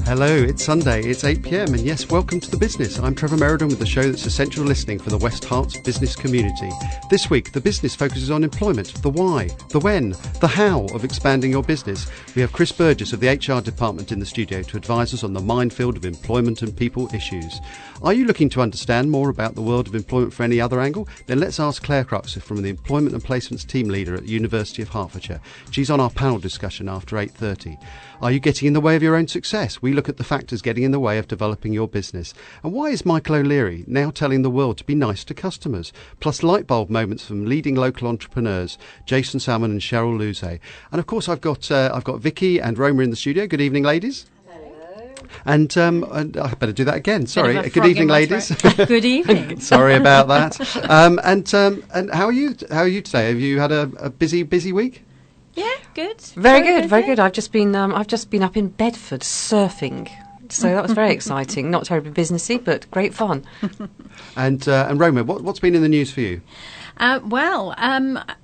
Hello, it's Sunday, it's 8pm, and yes, welcome to The Business. I'm Trevor Merriden with the show that's essential listening for the West Herts business community. This week, The Business focuses on employment, the why, the when, the how of expanding your business. We have Chris Burgess of the HR department in the studio to advise us on the minefield of employment and people issues. Are you looking to understand more about the world of employment from any other angle? Then let's ask Clare Crux from the Employment and Placements team leader at the University of Hertfordshire. She's on our panel discussion after 8:30. Are you getting in the way of your own success? We look at the factors getting in the way of developing your business. And why is Michael O'Leary now telling the world to be nice to customers? Plus light bulb moments from leading local entrepreneurs, Jason Sammon and Cheryl Luzet. And of course I've got Vicky and Roma in the studio. Good evening, ladies. And I better do that again. Sorry. Good evening, ladies. Good evening. Sorry about that. And how are you? How are you today? Have you had a busy week? Yeah, good. Very good. I've just been up in Bedford surfing. So that was very exciting. Not terribly businessy, but great fun. And Roma, what's been in the news for you?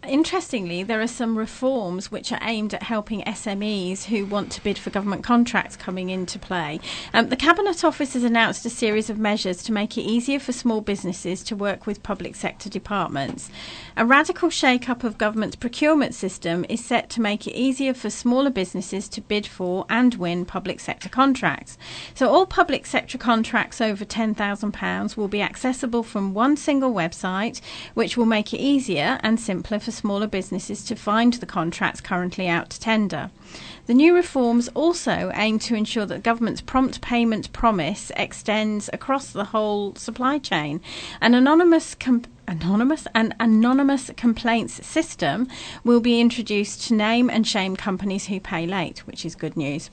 Interestingly, there are some reforms which are aimed at helping SMEs who want to bid for government contracts coming into play. The Cabinet Office has announced a series of measures to make it easier for small businesses to work with public sector departments. A radical shake-up of government's procurement system is set to make it easier for smaller businesses to bid for and win public sector contracts. So all public sector contracts over £10,000 will be accessible from one single website, which will make it easier and simpler for smaller businesses to find the contracts currently out to tender. The new reforms also aim to ensure that the government's prompt payment promise extends across the whole supply chain. An anonymous complaints system will be introduced to name and shame companies who pay late, which is good news.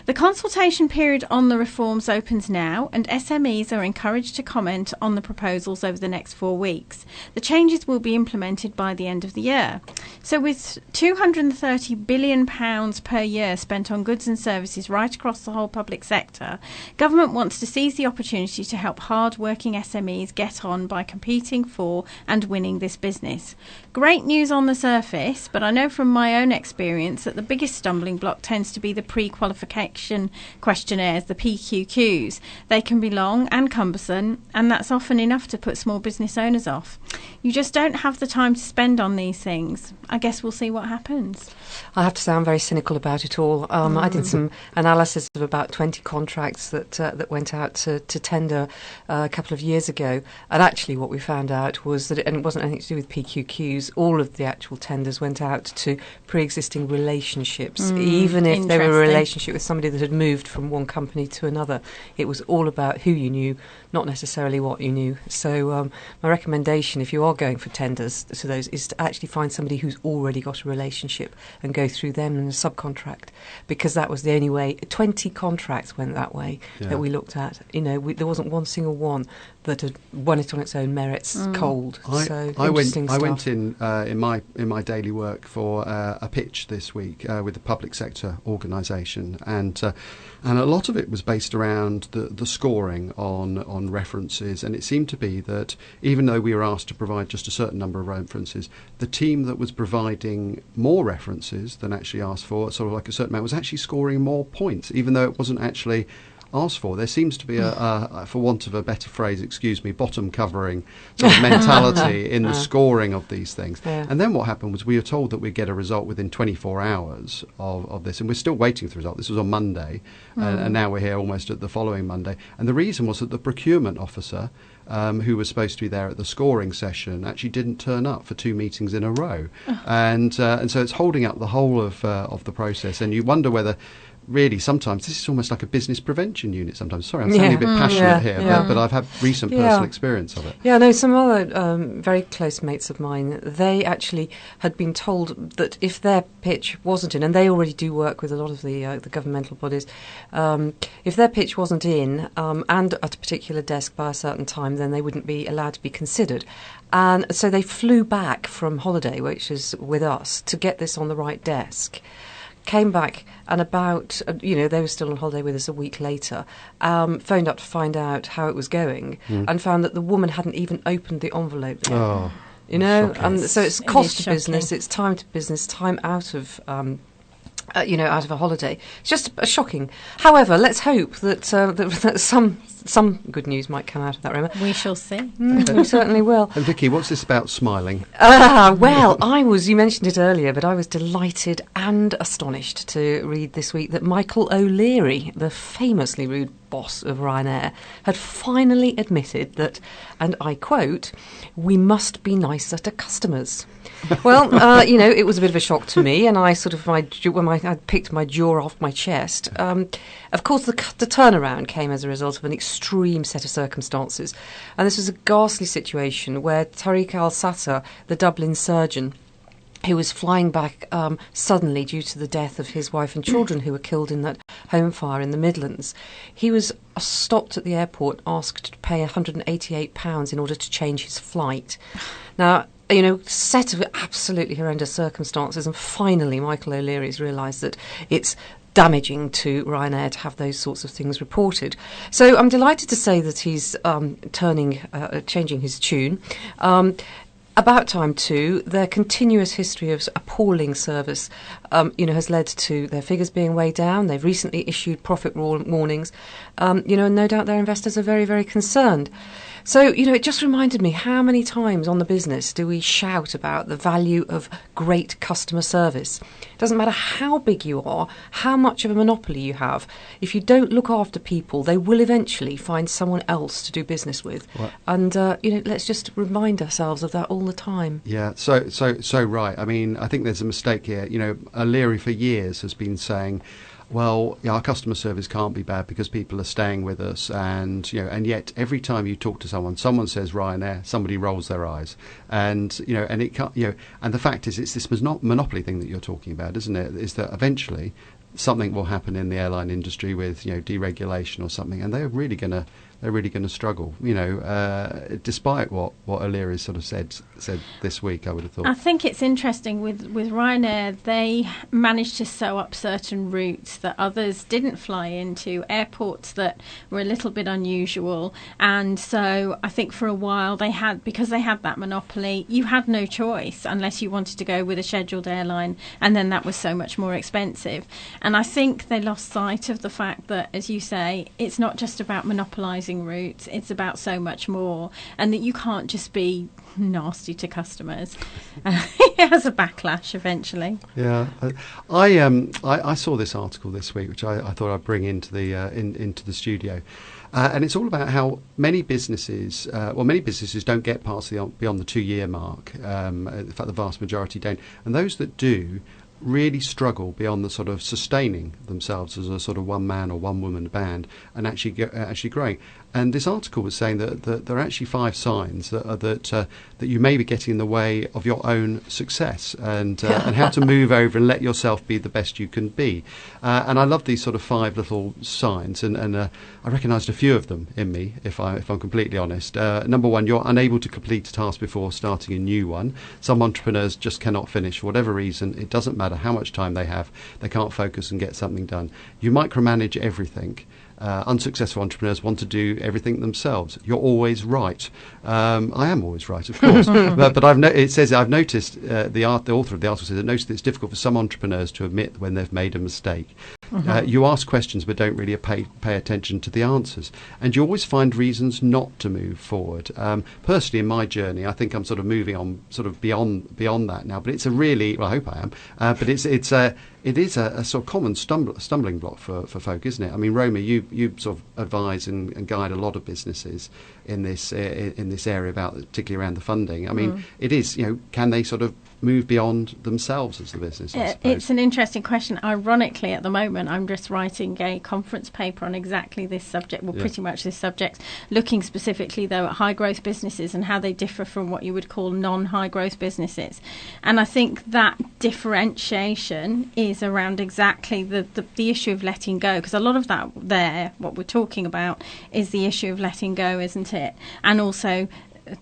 The consultation period on the reforms opens now, and SMEs are encouraged to comment on the proposals over the next 4 weeks. The changes will be implemented by the end of the year. So with £230 billion per year spent on goods and services right across the whole public sector, government wants to seize the opportunity to help hard-working SMEs get on by competing for and winning this business. Great news on the surface, but I know from my own experience that the biggest stumbling block tends to be the pre-qualification questionnaires, the PQQs. They can be long and cumbersome, and that's often enough to put small business owners off. You just don't have the time to spend on these things. I guess we'll see what happens. I have to say I'm very cynical about it all. I did some analysis of about 20 contracts that went out to tender a couple of years ago, and actually what we found out was that and it wasn't anything to do with PQQs. All of the actual tenders went out to pre-existing relationships, even if they were a relationship with somebody that had moved from one company to another. It was all about who you knew, not necessarily what you knew. So my recommendation, if you are going for tenders to those, is to actually find somebody who's already got a relationship and go through them in a subcontract, because that was the only way. 20 contracts went that way that we looked at. There wasn't one single one that had won it on its own merits cold. I went in my daily work for a pitch this week with a public sector organisation, and a lot of it was based around the scoring on references, and it seemed to be that even though we were asked to provide just a certain number of references, the team that was providing more references than actually asked for, sort of like a certain amount, was actually scoring more points, even though it wasn't actually asked for. There seems to be a for want of a better phrase, bottom covering sort of mentality in the scoring of these things. Yeah. And then what happened was we were told that we'd get a result within 24 hours of this, and we're still waiting for the result. This was on Monday, and now we're here almost at the following Monday. And the reason was that the procurement officer, who was supposed to be there at the scoring session, actually didn't turn up for 2 meetings in a row, and so it's holding up the whole of the process. And you wonder whether, really, sometimes this is almost like a business prevention unit sometimes. Sorry, I'm sounding a bit passionate here, but I've had recent personal experience of it. Yeah, no, some other very close mates of mine, they actually had been told that if their pitch wasn't in, and they already do work with a lot of the governmental bodies, if their pitch wasn't in and at a particular desk by a certain time, then they wouldn't be allowed to be considered. And so they flew back from holiday, which is with us, to get this on the right desk. Came back, and about, they were still on holiday with us a week later, phoned up to find out how it was going, and found that the woman hadn't even opened the envelope yet. Oh, and so it's cost to business, it's time to business, time out of out of a holiday. It's just shocking. However, let's hope that some good news might come out of that, Roma. We shall see. We certainly will. And Vicky, what's this about smiling? Well, you mentioned it earlier, but I was delighted and astonished to read this week that Michael O'Leary, the famously rude boss of Ryanair, had finally admitted that, and I quote, "we must be nicer to customers." Well, it was a bit of a shock to me, and I I picked my jaw off my chest. Of course, the turnaround came as a result of an extreme set of circumstances, and this was a ghastly situation where Tariq al-Sattar, the Dublin surgeon, who was flying back suddenly due to the death of his wife and children who were killed in that home fire in the Midlands. He was stopped at the airport, asked to pay £188 in order to change his flight. Now, set of absolutely horrendous circumstances, and finally Michael O'Leary's realised that it's damaging to Ryanair to have those sorts of things reported. So I'm delighted to say that he's changing his tune. About time too, their continuous history of appalling service, has led to their figures being way down. They've recently issued profit warnings, and no doubt their investors are very, very concerned. So, it just reminded me, how many times on the business do we shout about the value of great customer service? It doesn't matter how big you are, how much of a monopoly you have. If you don't look after people, they will eventually find someone else to do business with. Right. And, let's just remind ourselves of that all the time. Yeah, so right. I mean, I think there's a mistake here. O'Leary for years has been saying, well, our customer service can't be bad because people are staying with us, and yet every time you talk to someone says Ryanair, somebody rolls their eyes, and and it can't, and the fact is, it's this monopoly thing that you're talking about, isn't it? Is that eventually something will happen in the airline industry with deregulation or something, and they're really going to struggle. Despite what O'Leary sort of said this week, I would have thought. I think it's interesting with Ryanair. They managed to sew up certain routes that others didn't fly into, airports that were a little bit unusual, and so I think for a while because they had that monopoly, you had no choice unless you wanted to go with a scheduled airline, and then that was so much more expensive. And I think they lost sight of the fact that, as you say, it's not just about monopolising routes, it's about so much more, and that you can't just be nasty to customers. It has a backlash eventually. Yeah, I saw this article this week, which I thought I'd bring into the studio. And it's all about how many businesses don't get past beyond the 2-year mark. In fact, the vast majority don't, and those that do really struggle beyond the sort of sustaining themselves as a sort of one man or one woman band and actually growing. And this article was saying that there are actually 5 signs that you may be getting in the way of your own success, and how to move over and let yourself be the best you can be. And I love these sort of 5 little signs, and I recognised a few of them in me, if I'm completely honest. Number 1, you're unable to complete a task before starting a new one. Some entrepreneurs just cannot finish for whatever reason. It doesn't matter how much time they have; they can't focus and get something done. You micromanage everything. Unsuccessful entrepreneurs want to do everything themselves. You're always right. I am always right, of course. but I've noticed the author of the article says it noticed that it's difficult for some entrepreneurs to admit when they've made a mistake. You ask questions but don't really pay attention to the answers, and you always find reasons not to move forward. Personally, in my journey, I think I'm sort of moving on, sort of beyond that now. But it's a really, well, I hope I am. But it is a sort of common stumbling block for folk, isn't it? I mean, Roma, you sort of advise and guide a lot of businesses in this area particularly around the funding. I mean, it is, can they sort of move beyond themselves as the business? It's an interesting question. Ironically, at the moment, I'm just writing a conference paper on exactly this subject, pretty much this subject, looking specifically, though, at high-growth businesses and how they differ from what you would call non-high-growth businesses. And I think that differentiation is around exactly the issue of letting go, because a lot of that what we're talking about is the issue of letting go, isn't it? And also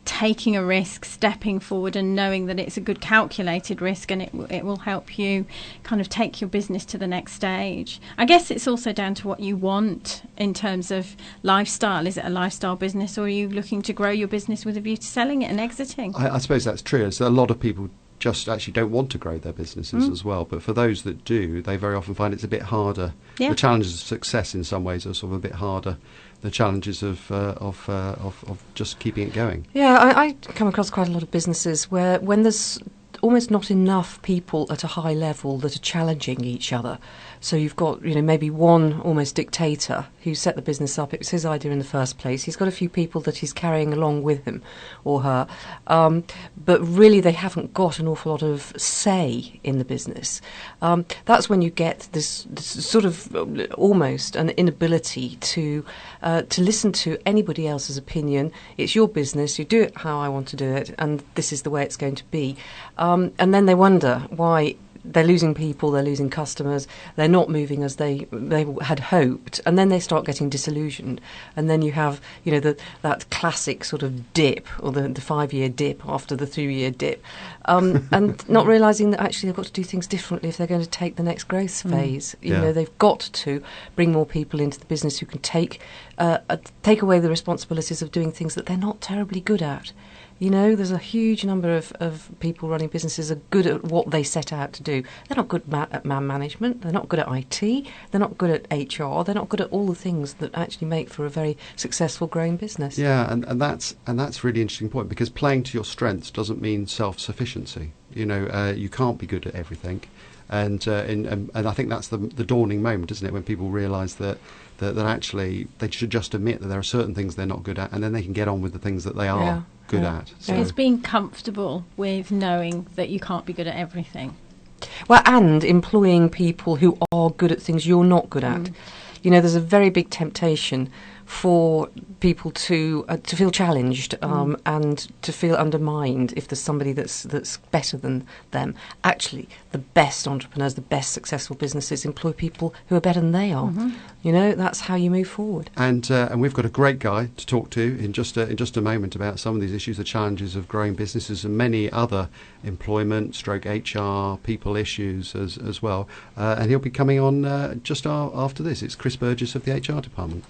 taking a risk, stepping forward and knowing that it's a good calculated risk, and it will help you kind of take your business to the next stage. I guess it's also down to what you want in terms of lifestyle. Is it a lifestyle business, or are you looking to grow your business with a view to selling it and exiting? I suppose that's true. So a lot of people just actually don't want to grow their businesses as well. But for those that do, they very often find it's a bit harder. Yeah. The challenges of success in some ways are sort of a bit harder. The challenges of just keeping it going. Yeah, I come across quite a lot of businesses where when there's almost not enough people at a high level that are challenging each other. So you've got, maybe one almost dictator who set the business up. It was his idea in the first place. He's got a few people that he's carrying along with him or her. But really they haven't got an awful lot of say in the business. That's when you get this sort of almost an inability to listen to anybody else's opinion. It's your business. You do it how I want to do it, and this is the way it's going to be. And then they wonder why they're losing people, they're losing customers, they're not moving as they had hoped, and then they start getting disillusioned. And then you have, that classic sort of dip, or the 5-year dip after the 3-year dip, and not realising that actually they've got to do things differently if they're going to take the next growth phase. They've got to bring more people into the business who can take away the responsibilities of doing things that they're not terribly good at. There's a huge number of people running businesses are good at what they set out to do. They're not good at man management. They're not good at IT. They're not good at HR. They're not good at all the things that actually make for a very successful growing business. Yeah, and that's a really interesting point, because playing to your strengths doesn't mean self-sufficiency. You can't be good at everything. And I think that's the dawning moment, isn't it, when people realise that actually they should just admit that there are certain things they're not good at, and then they can get on with the things that they are good at. So it's being comfortable with knowing that you can't be good at everything. Well, and employing people who are good at things you're not good at. There's a very big temptation for people to feel challenged and to feel undermined if there's somebody that's better than them. Actually, the best entrepreneurs, the best successful businesses employ people who are better than they are. That's how you move forward. And we've got a great guy to talk to in just a moment about some of these issues, the challenges of growing businesses, and many other employment, HR, people issues as well. And he'll be coming on just after this. It's Chris Burgess of the HR department.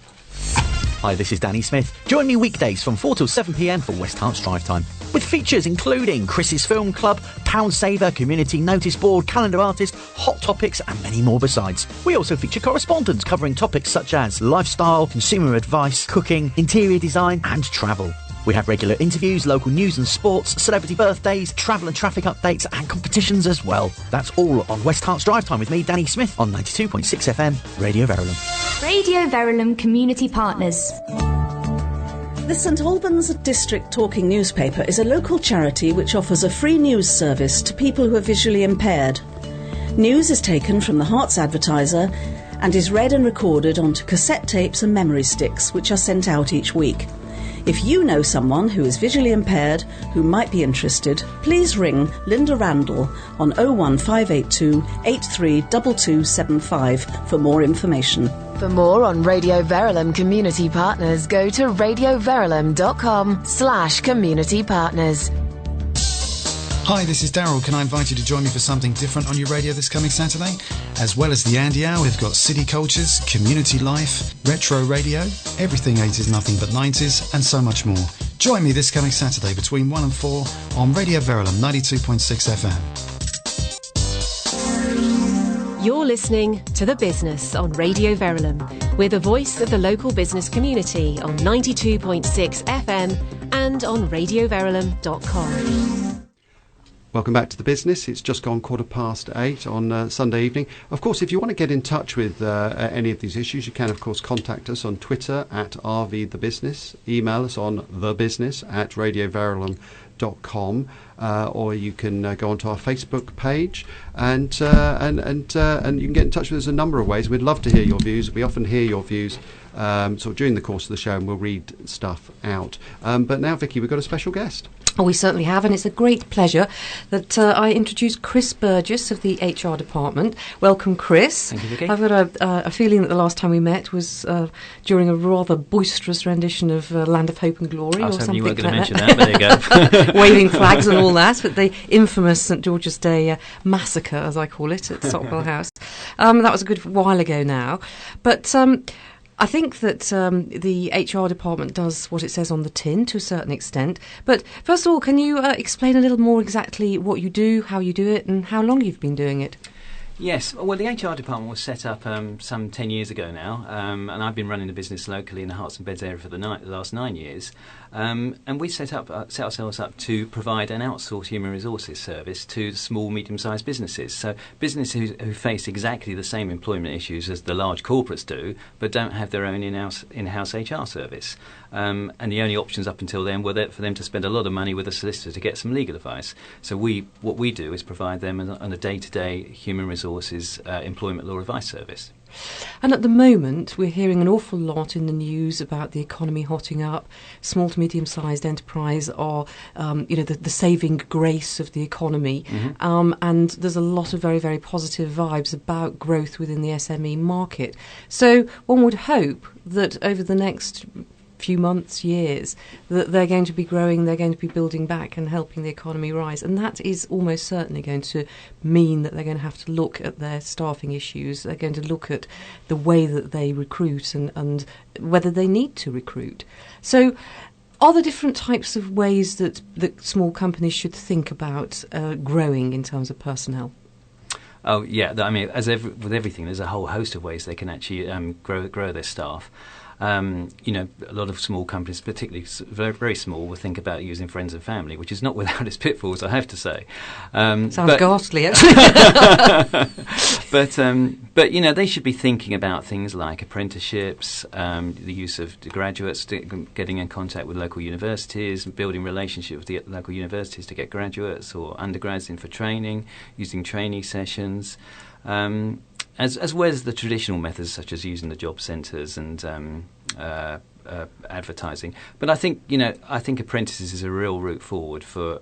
Hi, this is Danny Smith. Join me weekdays from 4 till 7 p.m. for West Harts Drive Time, with features including Chris's Film Club, Pound Saver, Community Notice Board, Calendar Artist, Hot Topics and many more besides. We also feature correspondents covering topics such as lifestyle, consumer advice, cooking, interior design and travel. We have regular interviews, local news and sports, celebrity birthdays, travel and traffic updates and competitions as well. That's all on West Harts Drive Time with me, Danny Smith, on 92.6 FM, Radio Verulam. Radio Verulam Community Partners. The St Albans District Talking Newspaper is a local charity which offers a free news service to people who are visually impaired. News is taken from the Herts Advertiser and is read and recorded onto cassette tapes and memory sticks, which are sent out each week. If you know someone who is visually impaired who might be interested, please ring Linda Randall on 01582 832275 for more information. For more on Radio Verulam Community Partners, go to radioverulam.com/community partners. Hi, this is Daryl. Can I invite you to join me for something different on your radio this coming Saturday? As well as the Andy Hour, we've got City Cultures, Community Life, Retro Radio, Everything 80s, Nothing But 90s, and so much more. Join me this coming Saturday between 1 and 4 on Radio Verulam 92.6 FM. You're listening to The Business on Radio Verulam. We're the voice of the local business community on 92.6 FM and on radioverulam.com. Welcome back to The Business. It's just gone 8:15 on Sunday evening. Of course, if you want to get in touch with any of these issues, you can, of course, contact us on Twitter at RVTheBusiness, email us on thebusiness@radioverulam.com, or you can go onto our Facebook page and you can get in touch with us a number of ways. We'd love to hear your views. We often hear your views sort of during the course of the show, and we'll read stuff out. But now, Vicky, we've got a special guest. Oh, we certainly have, and it's a great pleasure that I introduce Chris Burgess of the HR department. Welcome, Chris. Thank you, Vicky. I've got a feeling that the last time we met was during a rather boisterous rendition of Land of Hope and Glory. I was or hoping something you weren't going to like mention that, but there you go. Waving flags and all that, but the infamous St George's Day massacre, as I call it, at Stockwell House. That was a good while ago now. But I think that the HR department does what it says on the tin to a certain extent. But first of all, can you explain a little more exactly what you do, how you do it, and how long you've been doing it? Yes, well, the HR department was set up some 10 years ago now, and I've been running the business locally in the Herts and Beds area for the last 9 years. And we set ourselves up to provide an outsourced human resources service to small, medium-sized businesses. So businesses who face exactly the same employment issues as the large corporates do, but don't have their own in-house HR service. And the only options up until then were for them to spend a lot of money with a solicitor to get some legal advice. So what we do is provide them on a day-to-day human resources employment law advice service. And at the moment, we're hearing an awful lot in the news about the economy hotting up. Small to medium-sized enterprise are, the saving grace of the economy. Mm-hmm. And there's a lot of very, very positive vibes about growth within the SME market. So one would hope that over the next few months, years, that they're going to be growing, they're going to be building back and helping the economy rise. And that is almost certainly going to mean that they're going to have to look at their staffing issues. They're going to look at the way that they recruit and whether they need to recruit. So are there different types of ways that small companies should think about growing in terms of personnel? Oh, yeah. I mean, with everything, there's a whole host of ways they can actually grow their staff. A lot of small companies, particularly very, very small, will think about using friends and family, which is not without its pitfalls, I have to say. Sounds ghastly, actually. But they should be thinking about things like apprenticeships, the use of graduates, getting in contact with local universities, building relationships with the local universities to get graduates or undergrads in for training, using trainee sessions. As well as the traditional methods such as using the job centres and advertising, but I think apprentices is a real route forward for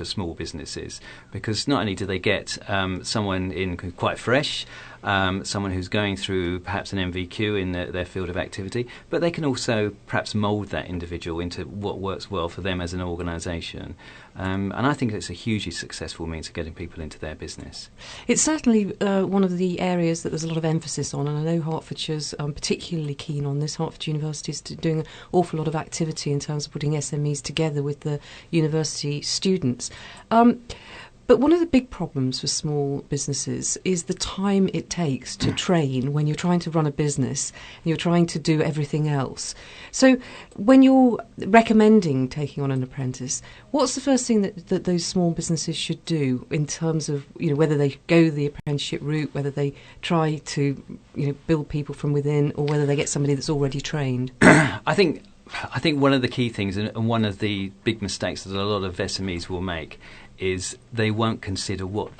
small businesses, because not only do they get someone in quite fresh, someone who's going through perhaps an MVQ in their field of activity, but they can also perhaps mould that individual into what works well for them as an organisation. And I think it's a hugely successful means of getting people into their business. It's certainly one of the areas that there's a lot of emphasis on, and I know Hertfordshire's particularly keen on this. Hertfordshire University is doing an awful lot of activity in terms of putting SMEs together with the university students. But one of the big problems for small businesses is the time it takes to train when you're trying to run a business and you're trying to do everything else. So when you're recommending taking on an apprentice, what's the first thing that those small businesses should do in terms of whether they go the apprenticeship route, whether they try to build people from within, or whether they get somebody that's already trained? I think one of the key things, and one of the big mistakes that a lot of SMEs will make, is they won't consider what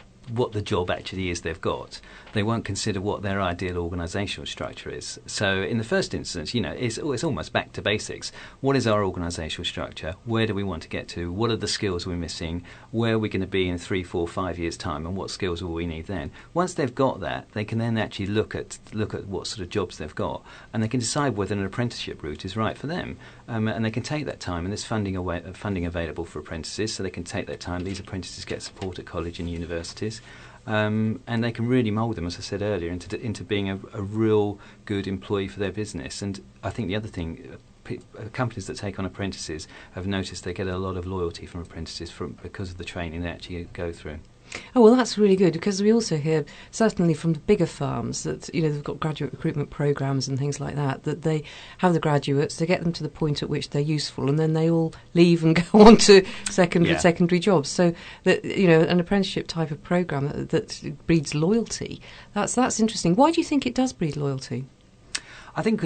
the job actually is they've got. They won't consider what their ideal organisational structure is. So in the first instance, it's almost back to basics. What is our organisational structure? Where do we want to get to? What are the skills we're missing? Where are we going to be in 3, 4, 5 years' time, and what skills will we need then? Once they've got that, they can then actually look at what sort of jobs they've got, and they can decide whether an apprenticeship route is right for them. And they can take that time, and there's funding available for apprentices, so they can take that time. These apprentices get support at college and universities. And they can really mould them, as I said earlier, into being a real good employee for their business. And I think the other thing, companies that take on apprentices have noticed they get a lot of loyalty from apprentices because of the training they actually go through. Oh, well, that's really good, because we also hear, certainly from the bigger firms, that they've got graduate recruitment programmes and things like that they have the graduates, they get them to the point at which they're useful, and then they all leave and go on to secondary jobs. So that an apprenticeship type of programme that breeds loyalty, that's interesting. Why do you think it does breed loyalty? I think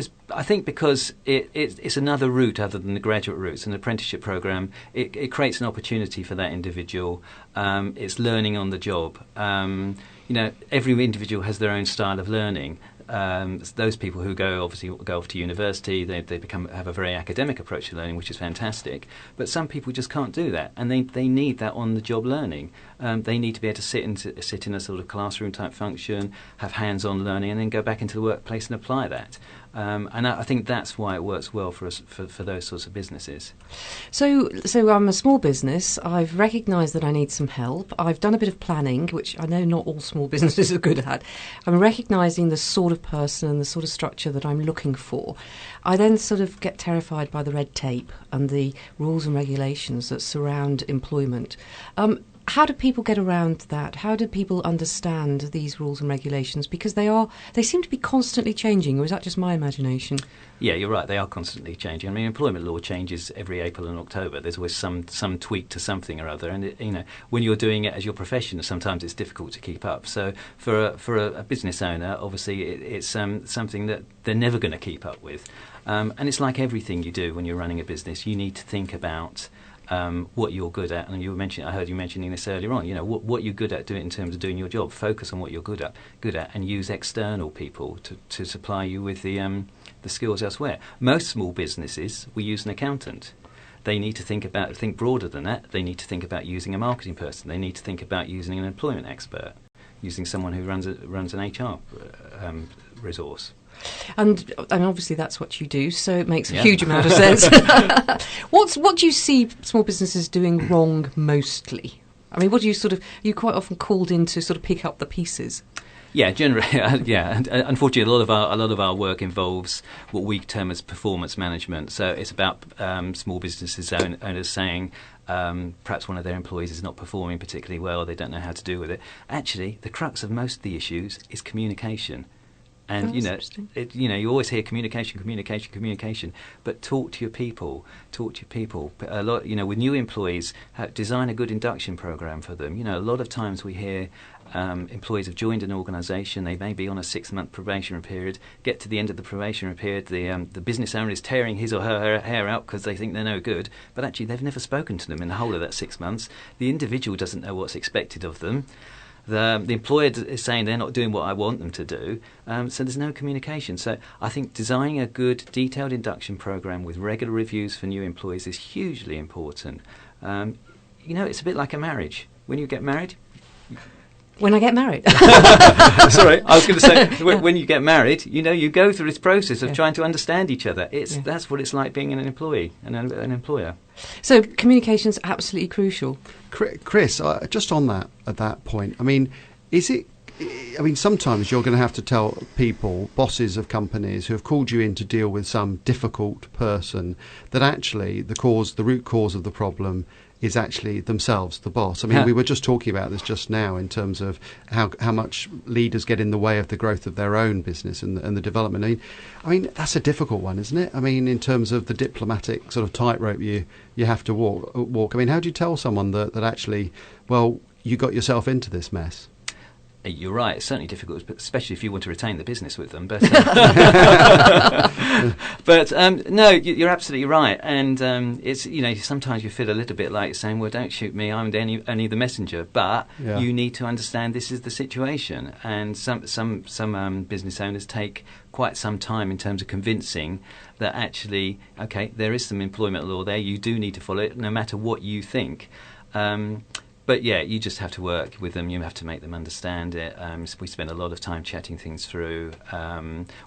because it's another route other than the graduate routes. An apprenticeship programme, it creates an opportunity for that individual. It's learning on the job. Every individual has their own style of learning. Those people who go off to university, they have a very academic approach to learning, which is fantastic. But some people just can't do that, and they need that on-the-job learning. They need to be able to sit in a sort of classroom type function, have hands-on learning, and then go back into the workplace and apply that. And I think that's why it works well for us for those sorts of businesses. So I'm a small business. I've recognised that I need some help. I've done a bit of planning, which I know not all small businesses are good at. I'm recognising the sort of person and the sort of structure that I'm looking for. I then sort of get terrified by the red tape and the rules and regulations that surround employment. How do people get around that? How do people understand these rules and regulations? Because they seem to be constantly changing, or is that just my imagination? Yeah, you're right. They are constantly changing. I mean, employment law changes every April and October. There's always some tweak to something or other, and when you're doing it as your profession, sometimes it's difficult to keep up. So for a business owner, obviously it's something that they're never going to keep up with, and it's like everything you do when you're running a business. You need to think about what you're good at, and I heard you mentioning this earlier on. What you're good at doing in terms of doing your job. Focus on what you're good at, and use external people to supply you with the skills elsewhere. Most small businesses will use an accountant. They need to think broader than that. They need to think about using a marketing person. They need to think about using an employment expert, using someone who runs an HR resource. And obviously that's what you do, so it makes a huge amount of sense. What do you see small businesses doing wrong mostly? I mean, what do you quite often called in to sort of pick up the pieces? Yeah, generally, and unfortunately, a lot of our work involves what we term as performance management. So it's about small businesses owners saying perhaps one of their employees is not performing particularly well, or they don't know how to deal with it. Actually, the crux of most of the issues is communication. And you always hear communication, but talk to your people. A lot, with new employees, design a good induction program for them. A lot of times we hear employees have joined an organisation. They may be on a 6-month probationary period. Get to the end of the probationary period, the business owner is tearing his or her hair out because they think they're no good. But actually, they've never spoken to them in the whole of that 6 months. The individual doesn't know what's expected of them. The employer is saying they're not doing what I want them to do, so there's no communication. So I think designing a good, detailed induction program with regular reviews for new employees is hugely important. It's a bit like a marriage. When you get married... When I get married. Sorry, I was going to say, when you get married, you go through this process of trying to understand each other. That's what it's like being an employee and an employer. So communication's absolutely crucial. Chris, just on at that point, I mean, sometimes you're going to have to tell people, bosses of companies who have called you in to deal with some difficult person, that actually the root cause of the problem is actually themselves, the boss. I mean, we were just talking about this just now in terms of how much leaders get in the way of the growth of their own business and the development. I mean, that's a difficult one, isn't it? I mean, in terms of the diplomatic sort of tightrope you have to walk. I mean, how do you tell someone that actually, well, you got yourself into this mess? You're right. It's certainly difficult, especially if you want to retain the business with them. But no, you're absolutely right. And it's sometimes you feel a little bit like saying, "Well, don't shoot me. I'm only the messenger." But you need to understand this is the situation. And some business owners take quite some time in terms of convincing that actually, okay, there is some employment law there. You do need to follow it, no matter what you think. But yeah, you just have to work with them. You have to make them understand it. We spend a lot of time chatting things through,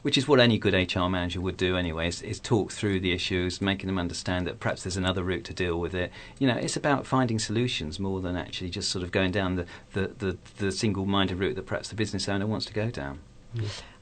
which is what any good HR manager would do anyway, is talk through the issues, making them understand that perhaps there's another route to deal with it. It's about finding solutions more than actually just sort of going down the single-minded route that perhaps the business owner wants to go down.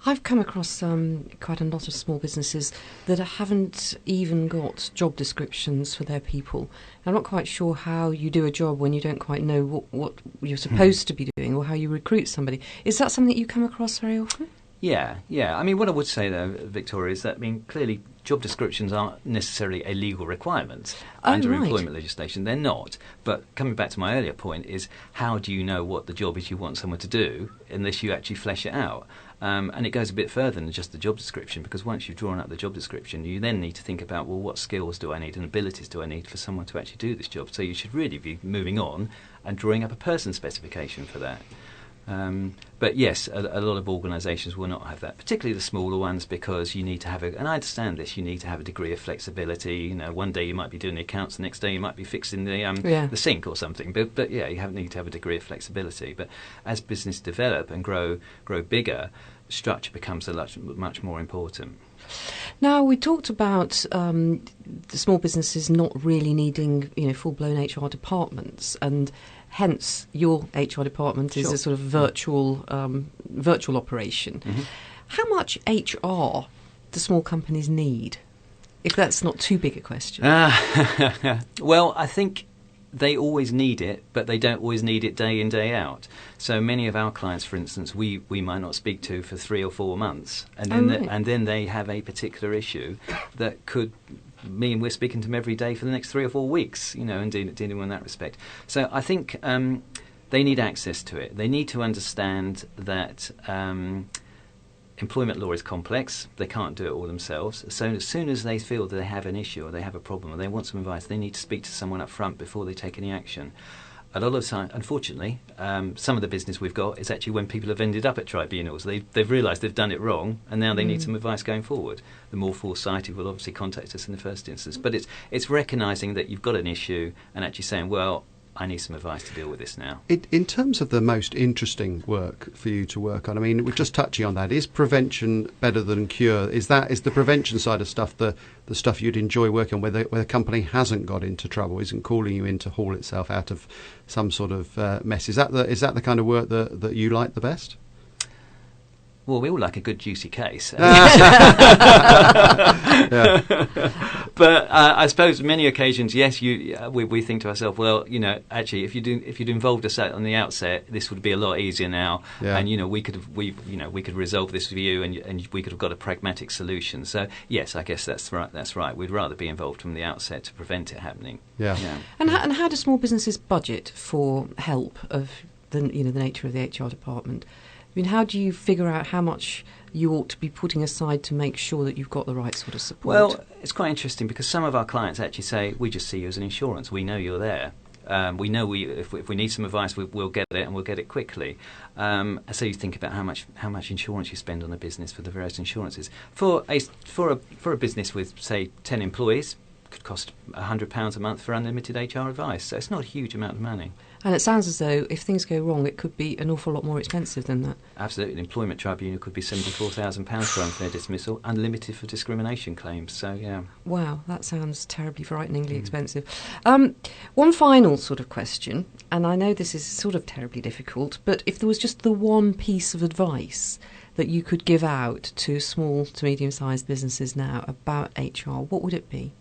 I've come across quite a lot of small businesses that haven't even got job descriptions for their people. I'm not quite sure how you do a job when you don't quite know what you're supposed to be doing or how you recruit somebody. Is that something that you come across very often? Yeah. I mean, what I would say, though, Victoria, is that, clearly job descriptions aren't necessarily a legal requirement under employment legislation. They're not. But coming back to my earlier point is, how do you know what the job is you want someone to do unless you actually flesh it out? And it goes a bit further than just the job description, because once you've drawn up the job description, you then need to think about, well, what skills do I need and abilities do I need for someone to actually do this job? So you should really be moving on and drawing up a person specification for that. But yes, a lot of organisations will not have that, particularly the smaller ones, because you need to have and I understand this, you need to have a degree of flexibility. One day you might be doing the accounts, the next day you might be fixing the sink or something. But yeah, you need to have a degree of flexibility. But as business develop and grow bigger, structure becomes much more important. Now, we talked about the small businesses not really needing, full-blown HR departments, and hence your HR department is a sort of virtual operation. Mm-hmm. How much HR do small companies need? If that's not too big a question. Well, I think they always need it, but they don't always need it day in, day out. So many of our clients, for instance, we might not speak to for 3 or 4 months, and then they have a particular issue that could mean we're speaking to them every day for the next 3 or 4 weeks, and dealing in that respect. So I think they need access to it. They need to understand that employment law is complex. They can't do it all themselves. So as soon as they feel that they have an issue or they have a problem or they want some advice, they need to speak to someone up front before they take any action. A lot of the time, unfortunately, some of the business we've got is actually when people have ended up at tribunals. They've realised they've done it wrong, and now they need some advice going forward. The more foresighted will obviously contact us in the first instance. But it's recognising that you've got an issue and actually saying, well, I need some advice to deal with this now. In terms of the most interesting work for you to work on, I mean, we're just touching on that. Is prevention better than cure? Is the prevention side of stuff the stuff you'd enjoy working on, where the company hasn't got into trouble, isn't calling you in to haul itself out of some sort of mess? Is that the kind of work that you like the best? Well, we all like a good juicy case. Yeah. But I suppose many occasions, yes, we think to ourselves, well, actually, if you'd involved us on the outset, this would be a lot easier now, and we could resolve this with you, and we could have got a pragmatic solution. So yes, I guess that's right. We'd rather be involved from the outset to prevent it happening. Yeah. And how do small businesses budget for help of the nature of the HR department? I mean, how do you figure out how much you ought to be putting aside to make sure that you've got the right sort of support? Well, it's quite interesting because some of our clients actually say, we just see you as an insurance. We know you're there. We know if we need some advice, we'll get it, and we'll get it quickly. So you think about how much insurance you spend on a business for the various insurances. For a business with, say, 10 employees, it could cost £100 a month for unlimited HR advice. So it's not a huge amount of money. And it sounds as though if things go wrong, it could be an awful lot more expensive than that. Absolutely. An employment tribunal could be £74,000 for unfair dismissal, unlimited for discrimination claims. So, yeah. Wow, that sounds terribly, frighteningly expensive. One final sort of question, and I know this is sort of terribly difficult, but if there was just the one piece of advice that you could give out to small to medium-sized businesses now about HR, what would it be?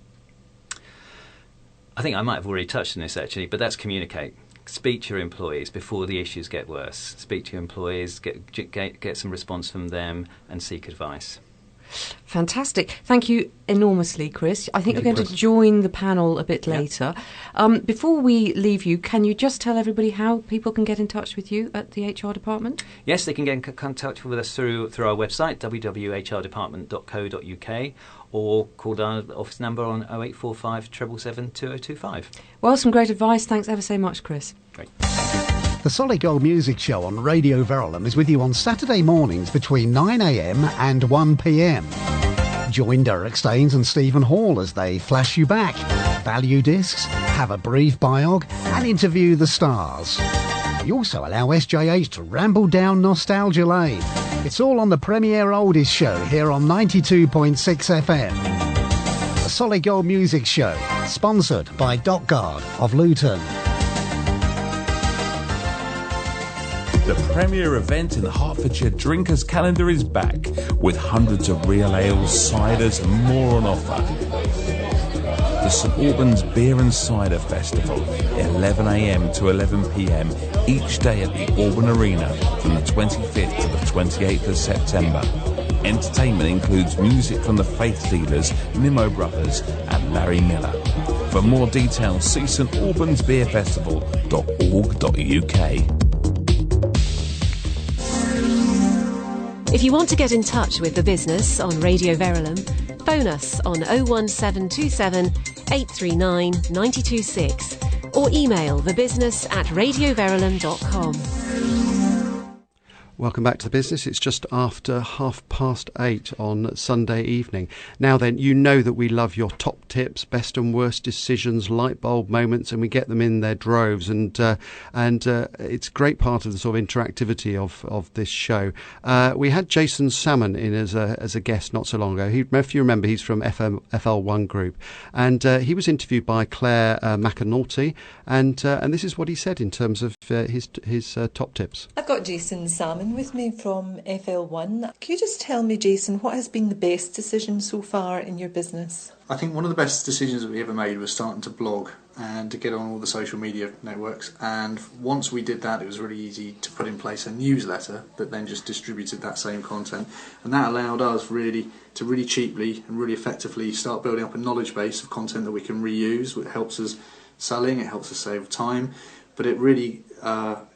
I think I might have already touched on this, actually, but that's communicate. Speak to your employees before the issues get worse. Speak to your employees, get some response from them, and seek advice. Fantastic. Thank you enormously, Chris. I think we're going to join the panel a bit later. Before we leave you, can you just tell everybody how people can get in touch with you at the HR department? Yes, they can get in contact with us through our website, www.hrdepartment.co.uk, or call our office number on 0845 777 2025. Well, some great advice. Thanks ever so much, Chris. Great. The Solid Gold Music Show on Radio Verulam is with you on Saturday mornings between 9 a.m. and 1 p.m. Join Derek Staines and Stephen Hall as they flash you back, value discs, have a brief biog and interview the stars. We also allow SJH to ramble down nostalgia lane. It's all on the Premier Oldies show here on 92.6 FM. The Solid Gold Music Show, sponsored by Dockguard of Luton. The premier event in the Hertfordshire Drinkers Calendar is back, with hundreds of real ales, ciders and more on offer. The St Albans Beer and Cider Festival, 11 a.m. to 11 p.m. each day at the Auburn Arena from the 25th to the 28th of September. Entertainment includes music from the Faith Dealers, Nimmo Brothers and Larry Miller. For more details, see stalbansbeerfestival.org.uk. If you want to get in touch with the business on Radio Verulam, phone us on 01727 839 926 or email thebusiness@radioverulam.com. Welcome back to the business. It's just after 8:30 on Sunday evening. Now then, you know that we love your top tips, best and worst decisions, light bulb moments, and we get them in their droves. And it's a great part of the sort of interactivity of this show. We had Jason Sammon in as a guest not so long ago. If you remember, he's from FL1 Group, and he was interviewed by Clare McAnulty, and this is what he said in terms of his top tips. I've got Jason Sammon with me from FL1. Can you just tell me, Jason, what has been the best decision so far in your business? I think one of the best decisions that we ever made was starting to blog and to get on all the social media networks. And once we did that, it was really easy to put in place a newsletter that then just distributed that same content. And that allowed us really cheaply and really effectively start building up a knowledge base of content that we can reuse. It helps us selling, it helps us save time, but it really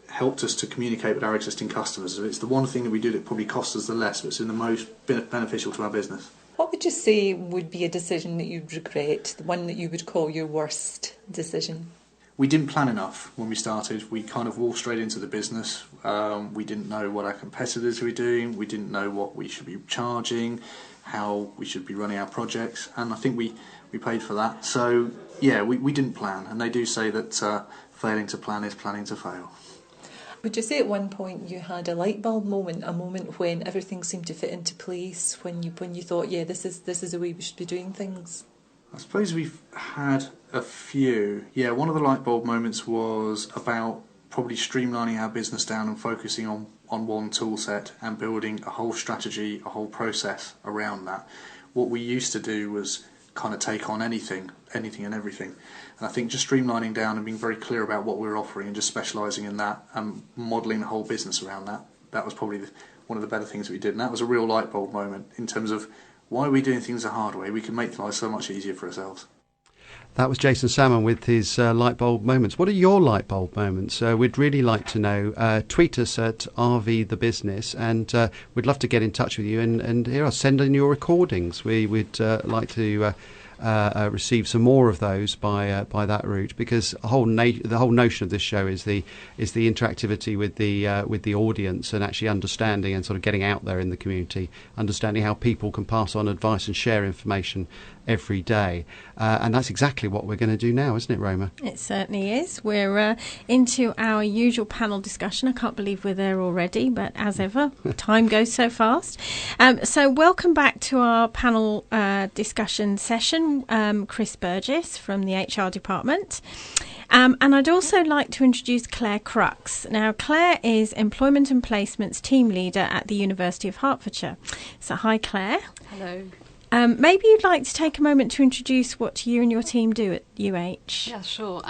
helped us to communicate with our existing customers. So it's the one thing that we do that probably costs us the less, but it's in the most beneficial to our business. What would you say would be a decision that you'd regret, the one that you would call your worst decision? We didn't plan enough when we started. We kind of walked straight into the business. We didn't know what our competitors were doing. We didn't know what we should be charging, how we should be running our projects, and I think we paid for that. So yeah, we didn't plan, and they do say that failing to plan is planning to fail. Would you say at one point you had a light bulb moment, a moment when everything seemed to fit into place, when you thought, yeah, this is the way we should be doing things? I suppose we've had a few. Yeah, one of the light bulb moments was about probably streamlining our business down and focusing on one tool set and building a whole strategy, a whole process around that. What we used to do was kind of take on anything and everything. And I think just streamlining down and being very clear about what we were offering and just specialising in that and modelling the whole business around that was probably one of the better things that we did. And that was a real light bulb moment in terms of why are we doing things the hard way? We can make life so much easier for ourselves. That was Jason Sammon with his light bulb moments. What are your light bulb moments? We'd really like to know. Tweet us at RV The Business, and we'd love to get in touch with you and hear us. Send in your recordings. We'd like to receive some more of those by that route, because the whole notion of this show is the interactivity with the audience and actually understanding and sort of getting out there in the community, understanding how people can pass on advice and share information every day, and that's exactly what we're going to do now, isn't it, Roma? It certainly is. We're into our usual panel discussion. I can't believe we're there already, but as ever, time goes so fast. So welcome back to our panel discussion session, Chris Burgess from the HR department. And I'd also like to introduce Clare Crux. Now, Clare is Employment and Placements Team Leader at the University of Hertfordshire. So hi, Clare. Hello. Maybe you'd like to take a moment to introduce what you and your team do at UH. Yeah, sure.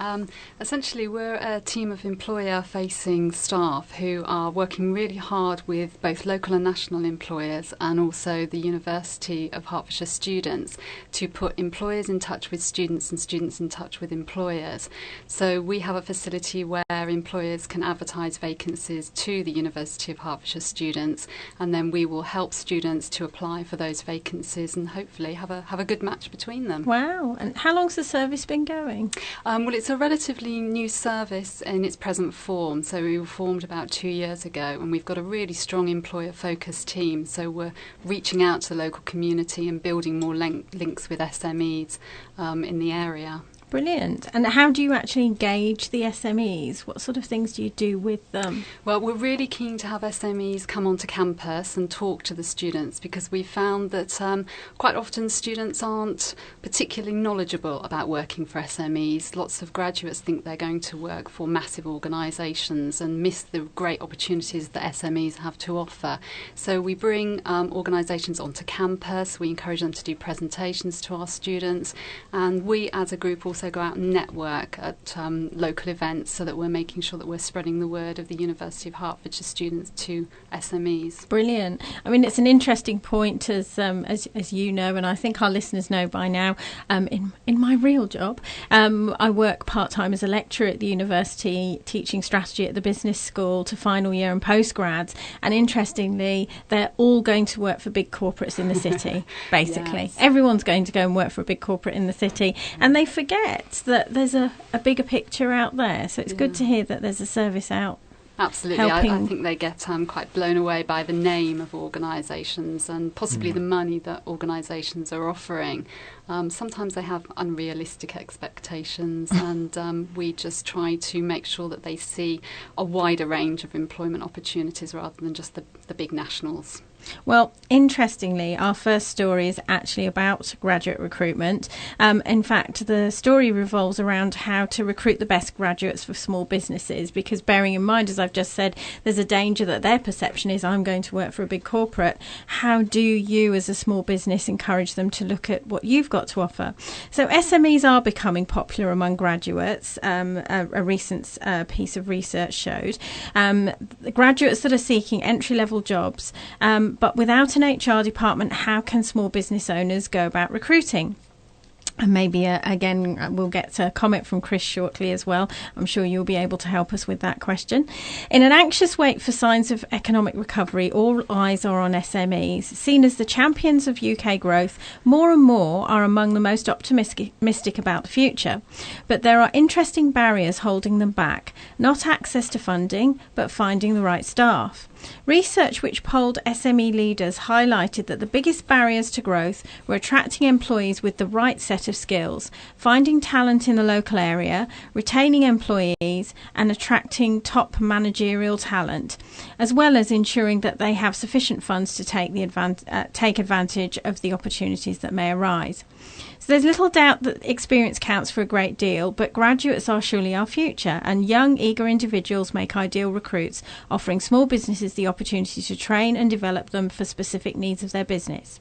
Essentially, we're a team of employer-facing staff who are working really hard with both local and national employers and also the University of Hertfordshire students to put employers in touch with students and students in touch with employers. So we have a facility where employers can advertise vacancies to the University of Hertfordshire students, and then we will help students to apply for those vacancies and hopefully have a good match between them. Wow. And how long's the service been going? Well, it's a relatively new service in its present form. So we were formed about 2 years ago, and we've got a really strong employer-focused team. So we're reaching out to the local community and building more links with SMEs in the area. Brilliant. And how do you actually engage the SMEs? What sort of things do you do with them? Well, we're really keen to have SMEs come onto campus and talk to the students, because we found that quite often students aren't particularly knowledgeable about working for SMEs. Lots of graduates think they're going to work for massive organisations and miss the great opportunities that SMEs have to offer. So we bring organisations onto campus, we encourage them to do presentations to our students, and we as a group also go out and network at local events so that we're making sure that we're spreading the word of the University of Hertfordshire students to SMEs. Brilliant. I mean, it's an interesting point, as you know, and I think our listeners know by now. In my real job, I work part-time as a lecturer at the university, teaching strategy at the business school to final year and postgrads. And interestingly, they're all going to work for big corporates in the city, basically. Yes. Everyone's going to go and work for a big corporate in the city, and they forget that there's a bigger picture out there. So it's good to hear that there's a service out Absolutely. I think they get quite blown away by the name of organisations and possibly the money that organisations are offering. Sometimes they have unrealistic expectations, and we just try to make sure that they see a wider range of employment opportunities rather than just the big nationals. Well, interestingly, our first story is actually about graduate recruitment. In fact, the story revolves around how to recruit the best graduates for small businesses, because bearing in mind, as I've just said, there's a danger that their perception is, I'm going to work for a big corporate. How do you as a small business encourage them to look at what you've got to offer? So SMEs are becoming popular among graduates. A recent piece of research showed the graduates that are seeking entry-level jobs, but without an HR department, how can small business owners go about recruiting? And maybe, again, we'll get a comment from Chris shortly as well. I'm sure you'll be able to help us with that question. In an anxious wait for signs of economic recovery, all eyes are on SMEs. Seen as the champions of UK growth, more and more are among the most optimistic about the future. But there are interesting barriers holding them back. Not access to funding, but finding the right staff. Research which polled SME leaders highlighted that the biggest barriers to growth were attracting employees with the right set of skills, finding talent in the local area, retaining employees and attracting top managerial talent, as well as ensuring that they have sufficient funds to take advantage of the opportunities that may arise. So there's little doubt that experience counts for a great deal, but graduates are surely our future, and young, eager individuals make ideal recruits, offering small businesses the opportunity to train and develop them for specific needs of their business.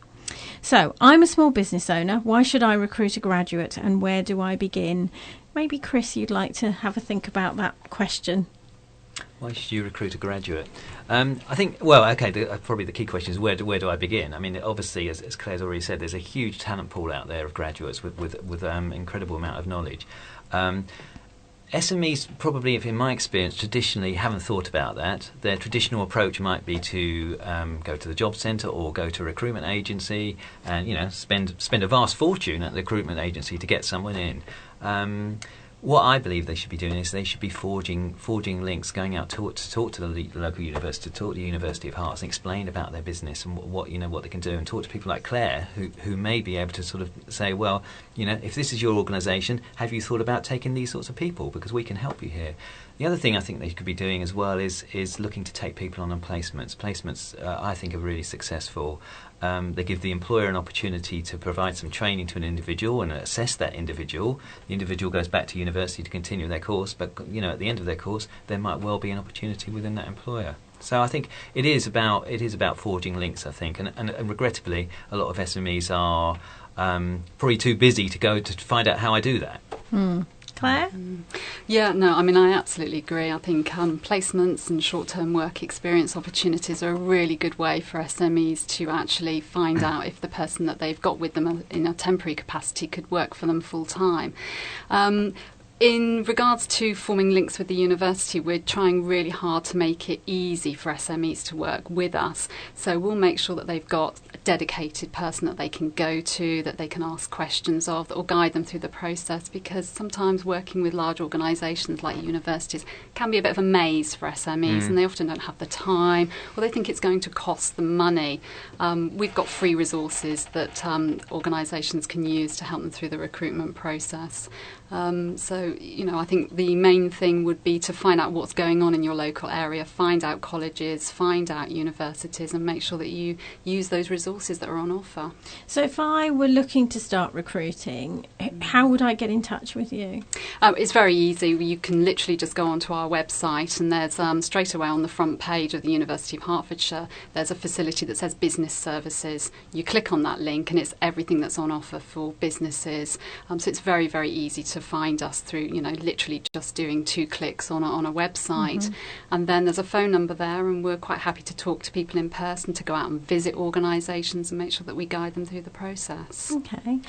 So, I'm a small business owner. Why should I recruit a graduate, and where do I begin? Maybe, Chris, you'd like to have a think about that question. Why should you recruit a graduate? I think, well, okay, probably the key question is where do I begin? I mean, obviously, as Claire's already said, there's a huge talent pool out there of graduates with incredible amount of knowledge. SMEs probably, in my experience, traditionally haven't thought about that. Their traditional approach might be to go to the job centre or go to a recruitment agency and spend a vast fortune at the recruitment agency to get someone in. What I believe they should be doing is they should be forging links, going out to talk to the local university, to talk to the University of Herts, and explain about their business and what they can do, and talk to people like Clare who may be able to sort of say, well, if this is your organisation, have you thought about taking these sorts of people, because we can help you here. The other thing I think they could be doing as well is looking to take people on placements. Placements, I think, are really successful. They give the employer an opportunity to provide some training to an individual and assess that individual. The individual goes back to university to continue their course, but at the end of their course, there might well be an opportunity within that employer. So I think it is about forging links, I think, and regrettably, a lot of SMEs are probably too busy to go to find out how I do that. Claire? Yeah, no, I mean, I absolutely agree. I think placements and short-term work experience opportunities are a really good way for SMEs to actually find out if the person that they've got with them in a temporary capacity could work for them full-time. In regards to forming links with the university, we're trying really hard to make it easy for SMEs to work with us. So we'll make sure that they've got a dedicated person that they can go to, that they can ask questions of, that will guide them through the process, because sometimes working with large organisations like universities can be a bit of a maze for SMEs, and they often don't have the time, or they think it's going to cost them money. We've got free resources that organisations can use to help them through the recruitment process. So, I think the main thing would be to find out what's going on in your local area, find out colleges, find out universities, and make sure that you use those resources that are on offer. So if I were looking to start recruiting, how would I get in touch with you? It's very easy. You can literally just go onto our website, and there's straight away on the front page of the University of Hertfordshire, there's a facility that says Business Services. You click on that link and it's everything that's on offer for businesses. So it's very, very easy to find us through, literally just doing 2 clicks on a website. And then there's a phone number there, and we're quite happy to talk to people in person, to go out and visit organisations and make sure that we guide them through the process. Okay.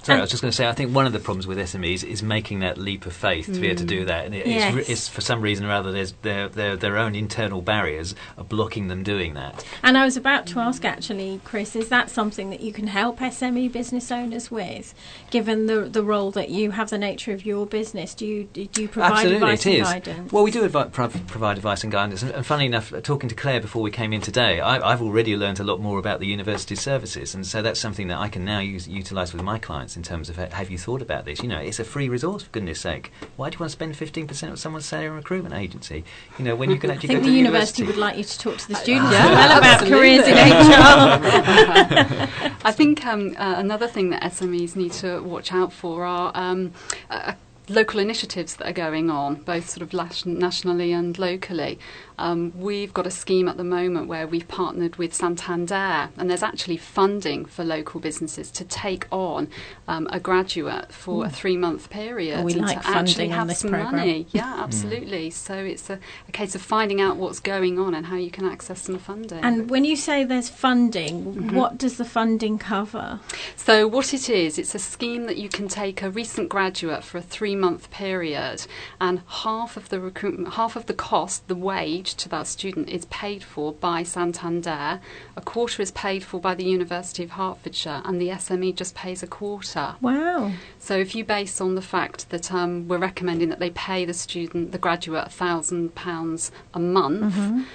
Sorry, I was just going to say, I think one of the problems with SMEs is making that leap of faith to be able to do that. And it's for some reason or other, their own internal barriers are blocking them doing that. And I was about to ask, actually, Chris, is that something that you can help SME business owners with, given the role that you have, the nature of your business? Do you provide advice and guidance? Well, we do provide advice and guidance. And funnily enough, talking to Clare before we came in today, I've already learned a lot more about the university services. And so that's something that I can now utilise with my clients in terms of, have you thought about this? It's a free resource, for goodness sake. Why do you want to spend 15% of someone's salary on a recruitment agency? When you can actually go to the university would like you to talk to the students as well about careers in HR. I think another thing that SMEs need to watch out for are local initiatives that are going on, both sort of nationally and locally. We've got a scheme at the moment where we've partnered with Santander, and there's actually funding for local businesses to take on a graduate for a 3-month period. We like to funding actually have on this some programme. money. Yeah, absolutely. So it's a case of finding out what's going on and how you can access some funding. And when you say there's funding, what does the funding cover? So what it is, it's a scheme that you can take a recent graduate for a 3-month period, and half of the cost, the wage to that student, is paid for by Santander, a quarter is paid for by the University of Hertfordshire, and the SME just pays a quarter. Wow. So if you base on the fact that we're recommending that they pay the graduate £1,000 a month,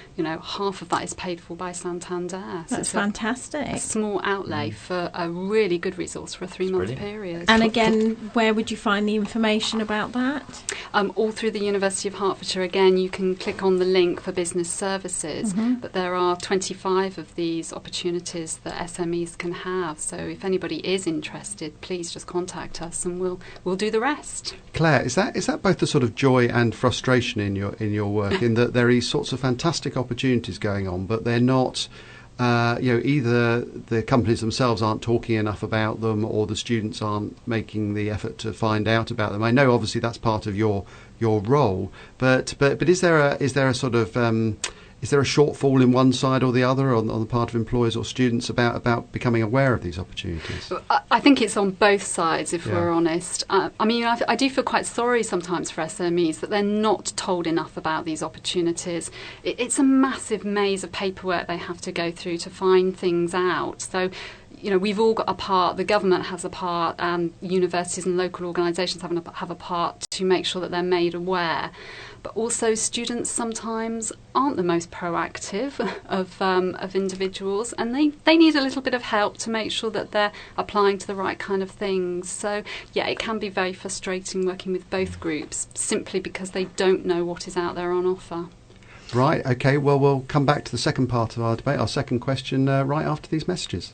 half of that is paid for by Santander. So that's fantastic. A small outlay for a really good resource for a 3-month period. And again, where would you find the information about that? All through the University of Hertfordshire. Again, you can click on the link for business services, but there are 25 of these opportunities that SMEs can have. So if anybody is interested, please just contact us and we'll do the rest. Claire, is that both the sort of joy and frustration in your work, in that there are these sorts of fantastic opportunities going on, but they're not either the companies themselves aren't talking enough about them, or the students aren't making the effort to find out about them? I know obviously that's part of your role, but is there a sort of is there a shortfall in one side or the other on the part of employers or students about becoming aware of these opportunities? I think it's on both sides, if we're honest. I do feel quite sorry sometimes for SMEs that they're not told enough about these opportunities. It's a massive maze of paperwork they have to go through to find things out. So, we've all got a part, the government has a part, universities and local organisations have a part to make sure that they're made aware. But also students sometimes aren't the most proactive of individuals, and they need a little bit of help to make sure that they're applying to the right kind of things. So, it can be very frustrating working with both groups, simply because they don't know what is out there on offer. Right, OK, well, we'll come back to the second part of our debate, our second question, right after these messages.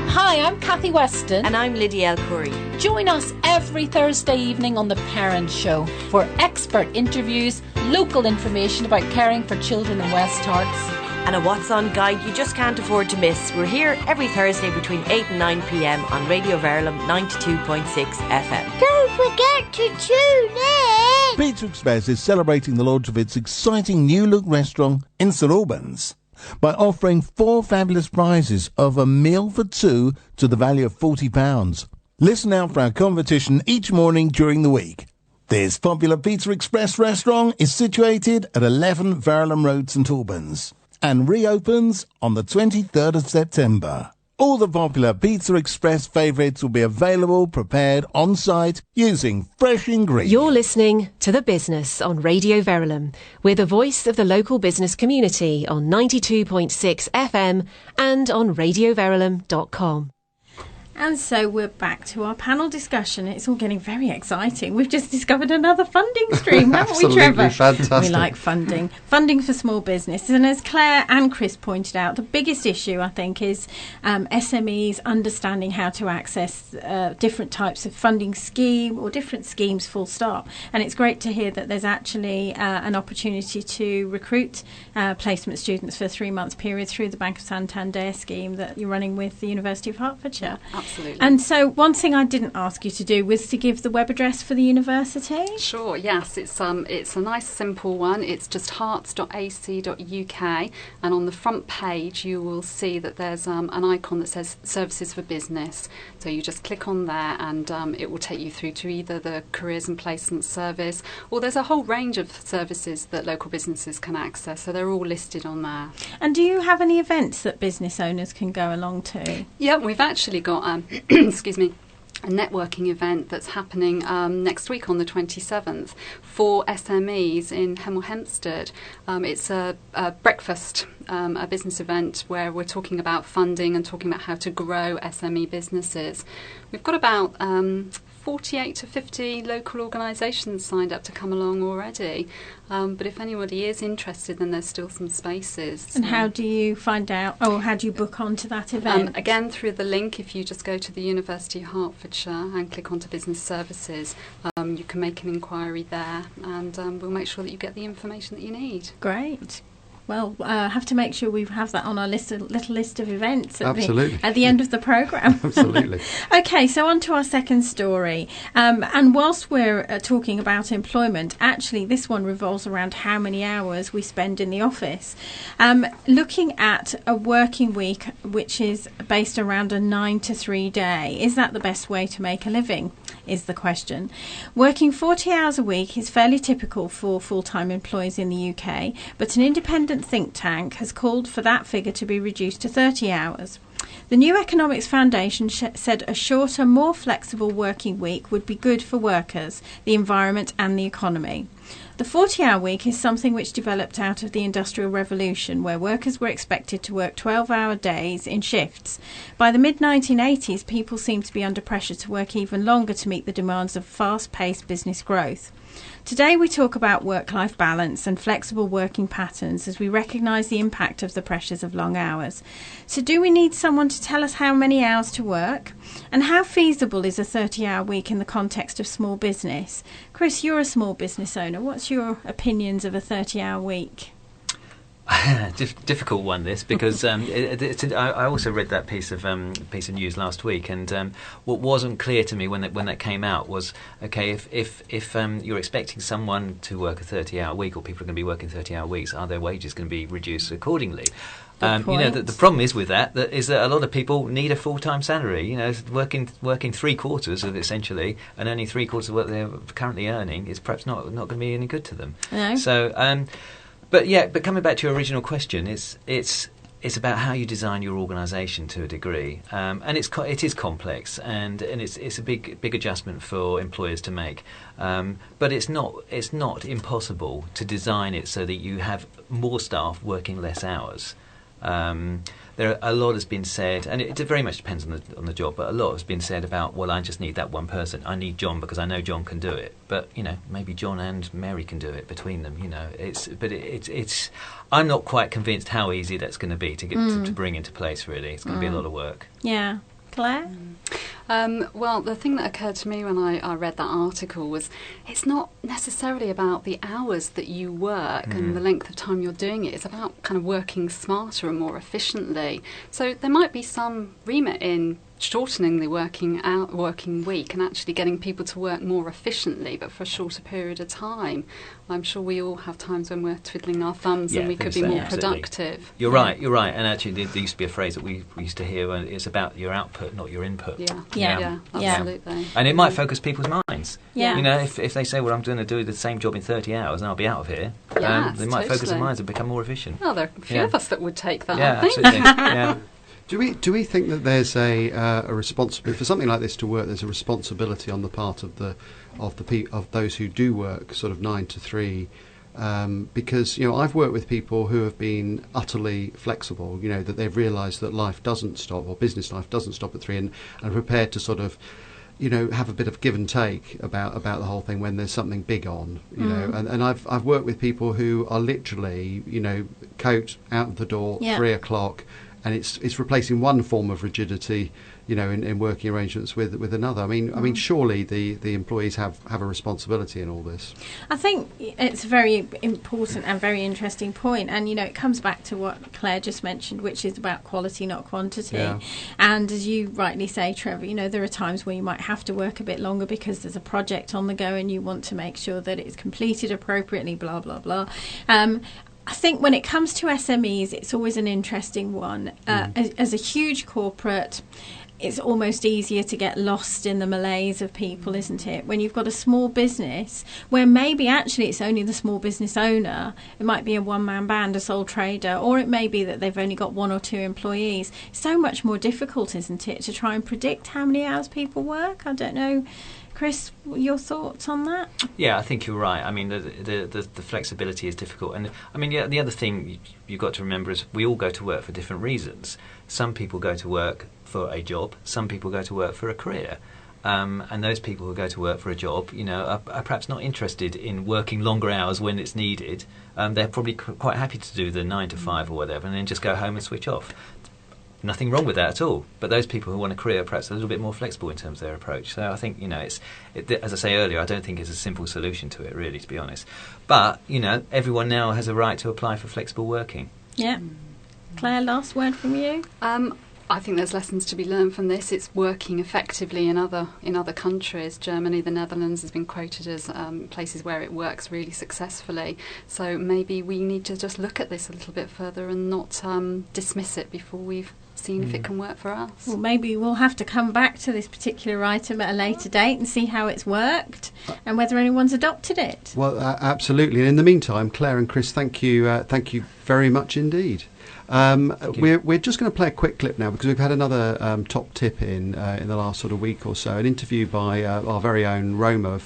Hi, I'm Kathy Weston. And I'm Lydia El Khoury. Join us every Thursday evening on The Parent Show for expert interviews, local information about caring for children in West Herts, and a What's On guide you just can't afford to miss. We're here every Thursday between 8 and 9 p.m. on Radio Verulam 92.6 FM. Don't forget to tune in! Pizza Express is celebrating the launch of its exciting new look restaurant in St Albans by offering 4 fabulous prizes of a meal for 2 to the value of £40. Listen out for our competition each morning during the week. This popular Pizza Express restaurant is situated at 11 Verulam Road, St Albans, and reopens on the 23rd of September. All the popular Pizza Express favourites will be available prepared on site using fresh ingredients. You're listening to The Business on Radio Verulam. We're the voice of the local business community on 92.6 FM and on radioverulam.com. And so we're back to our panel discussion. It's all getting very exciting. We've just discovered another funding stream, haven't we, Trevor? Fantastic. We like funding. Funding for small business. And as Claire and Chris pointed out, the biggest issue, I think, is SMEs understanding how to access different types of funding scheme or different schemes, full stop. And it's great to hear that there's actually an opportunity to recruit placement students for a 3-month period through the Bank of Santander scheme that you're running with the University of Hertfordshire. Absolutely. And so one thing I didn't ask you to do was to give the web address for the university. Sure, yes. It's a nice simple one. It's just hearts.ac.uk, and on the front page you will see that there's an icon that says Services for Business. So you just click on there and it will take you through to either the Careers and Placement Service, or there's a whole range of services that local businesses can access, so they're all listed on there. And do you have any events that business owners can go along to? Yeah, we've actually got excuse me, a networking event that's happening next week on the 27th for SMEs in Hemel Hempstead. It's a breakfast, a business event where we're talking about funding and talking about how to grow SME businesses. We've got about 48 to 50 local organisations signed up to come along already. But if anybody is interested, then there's still some spaces. And how do you find out, or how do you book onto that event? Again, through the link, if you just go to the University of Hertfordshire and click onto Business Services, you can make an inquiry there, and we'll make sure that you get the information that you need. Great. Well, have to make sure we have that on our little list of events at the end of the programme. Absolutely. Okay, so on to our second story. And whilst we're talking about employment, actually this one revolves around how many hours we spend in the office. Looking at a working week which is based around a 9 to 3 day, is that the best way to make a living? Is the question. Working 40 hours a week is fairly typical for full-time employees in the UK, but an independent think tank has called for that figure to be reduced to 30 hours. The New Economics Foundation said a shorter, more flexible working week would be good for workers, the environment and the economy. The 40-hour week is something which developed out of the Industrial Revolution, where workers were expected to work 12-hour days in shifts. By the mid-1980s, people seemed to be under pressure to work even longer to meet the demands of fast-paced business growth. Today we talk about work-life balance and flexible working patterns as we recognise the impact of the pressures of long hours. So do we need someone to tell us how many hours to work? And how feasible is a 30-hour week in the context of small business? Chris, you're a small business owner. What's your opinions of a 30-hour week? Difficult one, this, because I also read that piece of news last week, and what wasn't clear to me when that came out was, okay, if you're expecting someone to work a 30-hour week, or people are going to be working 30-hour weeks, are their wages going to be reduced accordingly? The problem is with that is that a lot of people need a full-time salary. Working 3/4 of it essentially, and only 3/4 of what they're currently earning is perhaps not going to be any good to them. No. So. But coming back to your original question, it's about how you design your organisation to a degree, and it is complex, and it's a big adjustment for employers to make. But it's not impossible to design it so that you have more staff working less hours. A lot has been said, and it very much depends on the job, but a lot has been said about, well, I just need that one person. I need John because I know John can do it. But maybe John and Mary can do it between them. It's. I'm not quite convinced how easy that's going to be to get to bring into place. Really, it's going to be a lot of work. Yeah. Claire? Well, the thing that occurred to me when I read that article was it's not necessarily about the hours that you work and the length of time you're doing it. It's about kind of working smarter and more efficiently. So there might be some remit in shortening the working week and actually getting people to work more efficiently, but for a shorter period of time. I'm sure we all have times when we're twiddling our thumbs and we could be more productive. You're right. And actually there used to be a phrase that we used to hear, when it's about your output, not your input. Yeah, absolutely. And it might focus people's minds. Yeah. If they say, well, I'm going to do the same job in 30 hours and I'll be out of here, they might focus their minds and become more efficient. Well, there are a few of us that would take that, I think. Absolutely. Yeah. Do we think that there's a responsibility for something like this to work? There's a responsibility on the part of those who do work sort of 9 to 3, because I've worked with people who have been utterly flexible. That they've realised that life doesn't stop, or business life doesn't stop at 3, and are prepared to sort of have a bit of give and take about the whole thing when there's something big on. And I've worked with people who are literally coat out of the door 3 o'clock. And it's replacing one form of rigidity, in working arrangements with another. I mean, surely the employees have a responsibility in all this. I think it's a very important and very interesting point, and it comes back to what Claire just mentioned, which is about quality, not quantity. Yeah. And as you rightly say, Trevor, there are times where you might have to work a bit longer because there's a project on the go and you want to make sure that it's completed appropriately, blah blah blah. I think when it comes to SMEs, it's always an interesting one. As a huge corporate, it's almost easier to get lost in the malaise of people, isn't it? When you've got a small business where maybe actually it's only the small business owner, it might be a one-man band, a sole trader, or it may be that they've only got 1 or 2 employees. It's so much more difficult, isn't it, to try and predict how many hours people work? I don't know. Chris, your thoughts on that? Yeah, I think you're right. I mean, the flexibility is difficult. And I mean, the other thing you've got to remember is we all go to work for different reasons. Some people go to work for a job, some people go to work for a career. And those people who go to work for a job, are perhaps not interested in working longer hours when it's needed. They're probably quite happy to do the 9 to 5 or whatever and then just go home and switch off. Nothing wrong with that at all. But those people who want a career are perhaps a little bit more flexible in terms of their approach. So I think, as I say earlier, I don't think it's a simple solution to it, really, to be honest. But, everyone now has a right to apply for flexible working. Yeah. Claire, last word from you? I think there's lessons to be learned from this. It's working effectively in other countries. Germany, the Netherlands has been quoted as places where it works really successfully. So maybe we need to just look at this a little bit further and not dismiss it before we've seen if it can work for us. Well, maybe we'll have to come back to this particular item at a later date and see how it's worked and whether anyone's adopted it. Well, absolutely. And in the meantime, Claire and Chris, thank you very much indeed. We're just going to play a quick clip now because we've had another top tip in the last sort of week or so. An interview by our very own Roma of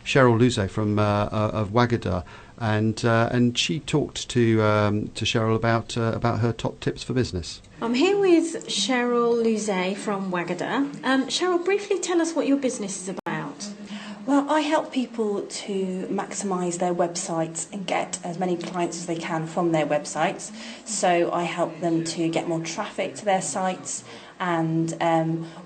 Cheryl Luzet from of Wagada, and she talked to Cheryl about her top tips for business. I'm here with Cheryl Luzet from Wagada. Cheryl, briefly tell us what your business is about. Well, I help people to maximise their websites and get as many clients as they can from their websites. So I help them to get more traffic to their sites and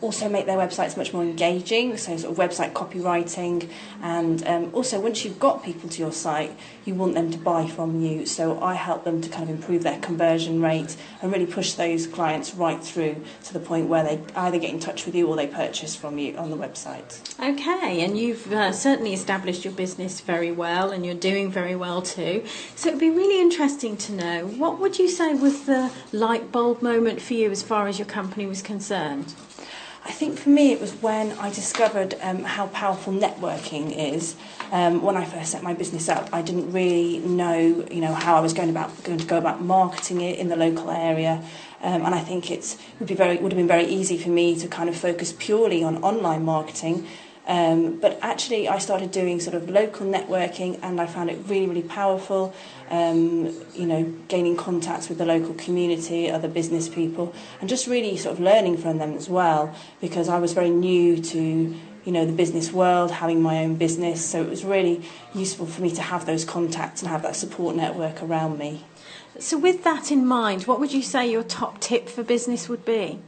also make their websites much more engaging, so sort of website copywriting. And also, once you've got people to your site, you want them to buy from you. So I help them to kind of improve their conversion rate and really push those clients right through to the point where they either get in touch with you or they purchase from you on the website. Okay, and you've certainly established your business very well, and you're doing very well too. So it'd be really interesting to know, what would you say was the light bulb moment for you as far as your company was concerned? I think for me it was when I discovered how powerful networking is. When I first set my business up, I didn't really know, how I was going to go about marketing it in the local area. And I think it would have been very easy for me to kind of focus purely on online marketing. But actually I started doing sort of local networking, and I found it really, really powerful, gaining contacts with the local community, other business people, and just really sort of learning from them as well, because I was very new to the business world, having my own business, so it was really useful for me to have those contacts and have that support network around me. So with that in mind, what would you say your top tip for business would be?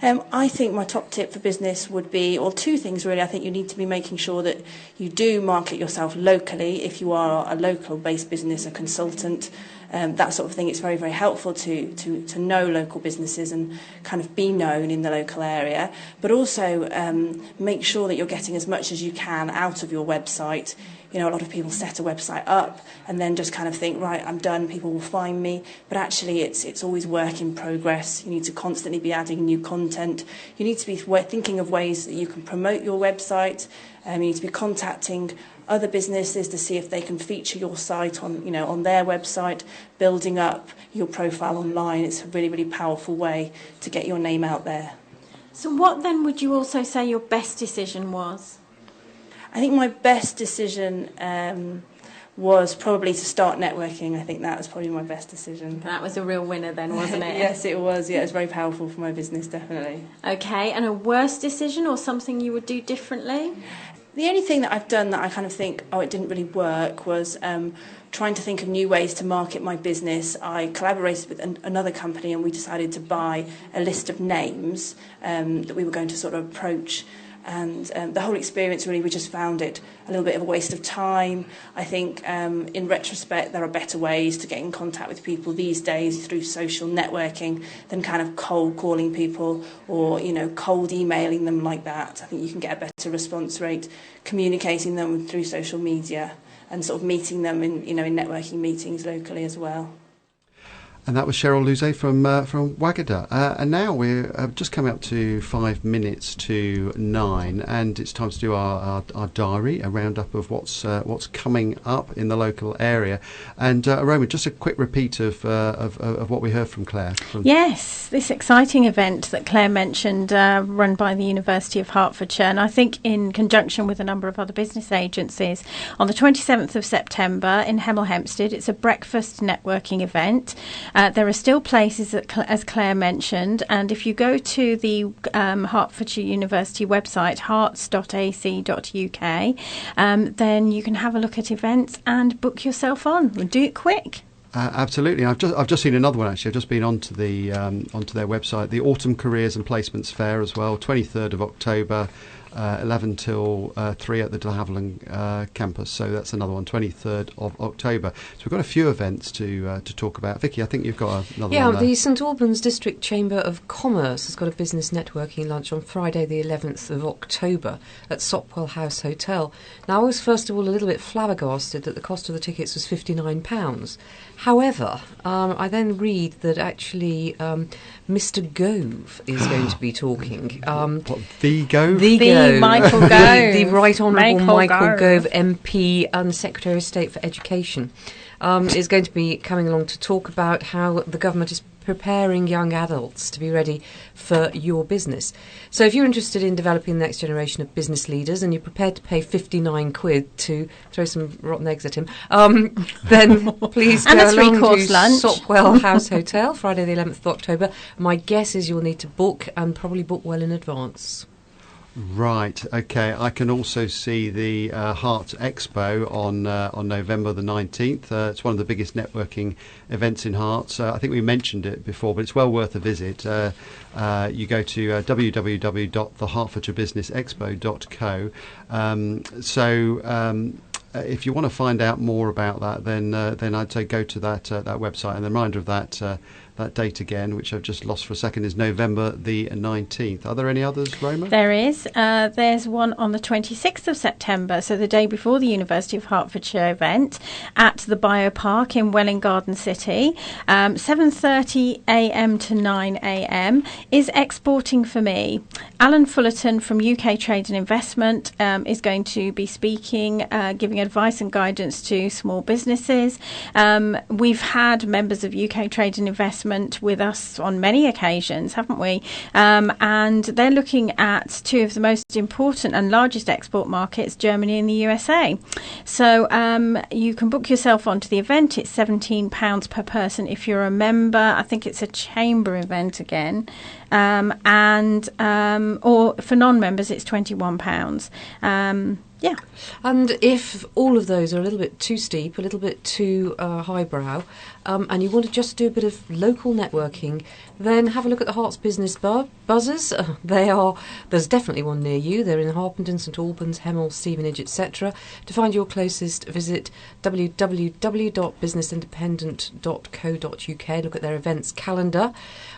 I think my top tip for business would be, well, 2 things really. I think you need to be making sure that you do market yourself locally. If you are a local-based business, a consultant, that sort of thing, it's very, very helpful to know local businesses and kind of be known in the local area. But also make sure that you're getting as much as you can out of your website. A lot of people set a website up and then just kind of think, right, I'm done, people will find me. But actually, it's always work in progress. You need to constantly be adding new content. You need to be thinking of ways that you can promote your website. You need to be contacting other businesses to see if they can feature your site on their website, building up your profile online. It's a really, really powerful way to get your name out there. So what then would you also say your best decision was? I think my best decision was probably to start networking. I think that was probably my best decision. That was a real winner then, wasn't it? Yes, it was. Yeah, it was very powerful for my business, definitely. Okay, and a worse decision or something you would do differently? The only thing that I've done that I kind of think, it didn't really work, was trying to think of new ways to market my business. I collaborated with another company, and we decided to buy a list of names that we were going to sort of approach. And the whole experience, really, we just found it a little bit of a waste of time. I think in retrospect, there are better ways to get in contact with people these days through social networking than kind of cold calling people or, cold emailing them like that. I think you can get a better response rate communicating them through social media and sort of meeting them in networking meetings locally as well. And that was Cheryl Luzet from Wagada. And now we're just coming up to 5 minutes to 9, and it's time to do our diary, a roundup of what's coming up in the local area. And Roma, just a quick repeat of what we heard from Clare. Yes, this exciting event that Clare mentioned, run by the University of Hertfordshire, and I think in conjunction with a number of other business agencies, on the 27th of September in Hemel Hempstead. It's a breakfast networking event. There are still places, as Clare mentioned, and if you go to the Hertfordshire University website, hearts.ac.uk, then you can have a look at events and book yourself on. Do it quick. Absolutely. I've just seen another one, actually. I've just been onto their website, the Autumn Careers and Placements Fair as well, 23rd of October. 11 till 3 at the De Havilland campus, so that's another one, 23rd of October. So we've got a few events to talk about. Vicky, I think you've got another one there. The St Albans District Chamber of Commerce has got a business networking lunch on Friday the 11th of October at Sopwell House Hotel. Now, I was first of all a little bit flabbergasted that the cost of the tickets was £59. However, I then read that actually Mr Gove is going to be talking. The Gove? The Michael Gove. The Right Honourable Michael Gove, MP and Secretary of State for Education, is going to be coming along to talk about how the government is preparing young adults to be ready for your business. So if you're interested in developing the next generation of business leaders and you're prepared to pay £59 to throw some rotten eggs at him, then please go along to Sopwell House Hotel, Friday the 11th of October. My guess is you'll need to book, and probably book well in advance. Right, okay. I can also see the Heart Expo on November the 19th. It's one of the biggest networking events in Hearts. I think we mentioned it before, but it's well worth a visit. You go to www.thehertfordshirebusinessexpo.co. If you want to find out more about that, then I'd say go to that website. And the reminder of that date again, which I've just lost for a second, is November the 19th. Are there any others, Roma? There is. There's one on the 26th of September, so the day before the University of Hertfordshire event, at the Biopark in Welwyn Garden City. 7:30 a.m. to 9 a.m. is Exporting for Me. Alan Fullerton from UK Trade and Investment is going to be speaking, giving advice and guidance to small businesses. We've had members of UK Trade and Investment with us on many occasions, haven't we? And they're looking at two of the most important and largest export markets, Germany and the USA. So you can book yourself onto the event. It's £17 per person if you're a member. I think it's a chamber event again. Or for non-members, it's £21. Yeah. And if all of those are a little bit too steep, a little bit too highbrow, and you want to just do a bit of local networking, then have a look at the Hearts Business Buzzers. There's definitely one near you. They're in Harpenden, St Albans, Hemel, Stevenage, etc. To find your closest, visit www.businessindependent.co.uk. Look at their events calendar.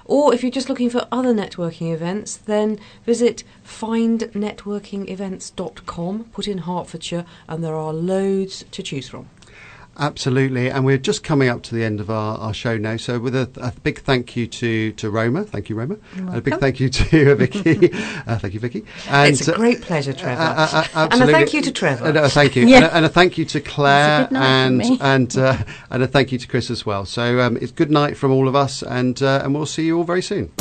Or if you're just looking for other networking events, then visit findnetworkingevents.com, put in Hertfordshire, and there are loads to choose from. Absolutely, and we're just coming up to the end of our show now. So with a big thank you to Roma. Thank you, Roma. And a big thank you to Vicky. Thank you, Vicky. And it's a great pleasure, Trevor. Absolutely. And a thank you to Trevor. Thank you. Yeah. And a thank you to Clare, and a thank you to Chris as well. So it's good night from all of us, and we'll see you all very soon.